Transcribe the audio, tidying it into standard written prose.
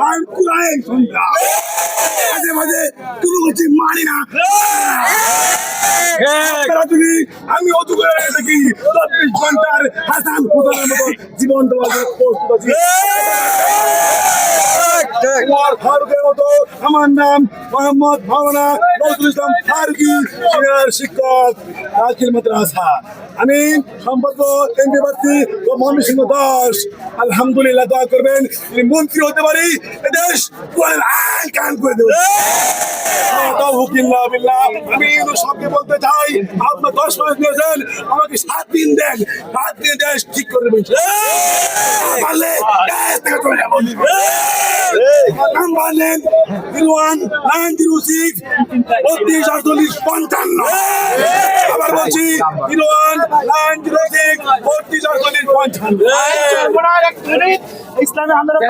আর কুরআন শুনবা মাঝে মাঝে কোনো কিছু মানি না। তুমি আমি অতু করে দেখি 24 ঘন্টার হাসান হুসানের মতো জীবন দেওয়ার প্রস্তুত আছি। ফারুকের মতো আমার নাম মোহাম্মদ মাওলানা নজরুল ইসলাম ফারুকী, সিনিয়র শিক্ষক রাজশাহী মাদ্রাসা। আমি সম্পর্ক কেন্দ্রীয় প্রার্থী ও ময়মনসিংহ 10। আলহামদুলিল্লাহ দোয়া করবেন মন্ত্রী হতে পারি, এদেশ কান করে দেব। আমি সবকে বলতে চাই, আপনার 10 মাস দিয়েছেন, আমাকে 7 দিন দেন, 7 দিন দেশ ঠিক করে দেবেন। পারলে দেশ থেকে চলে যাবো। নাম্বার নেন 01-906 324855। আবার বলছি 01-906 324855। ইসলামী আন্দোলন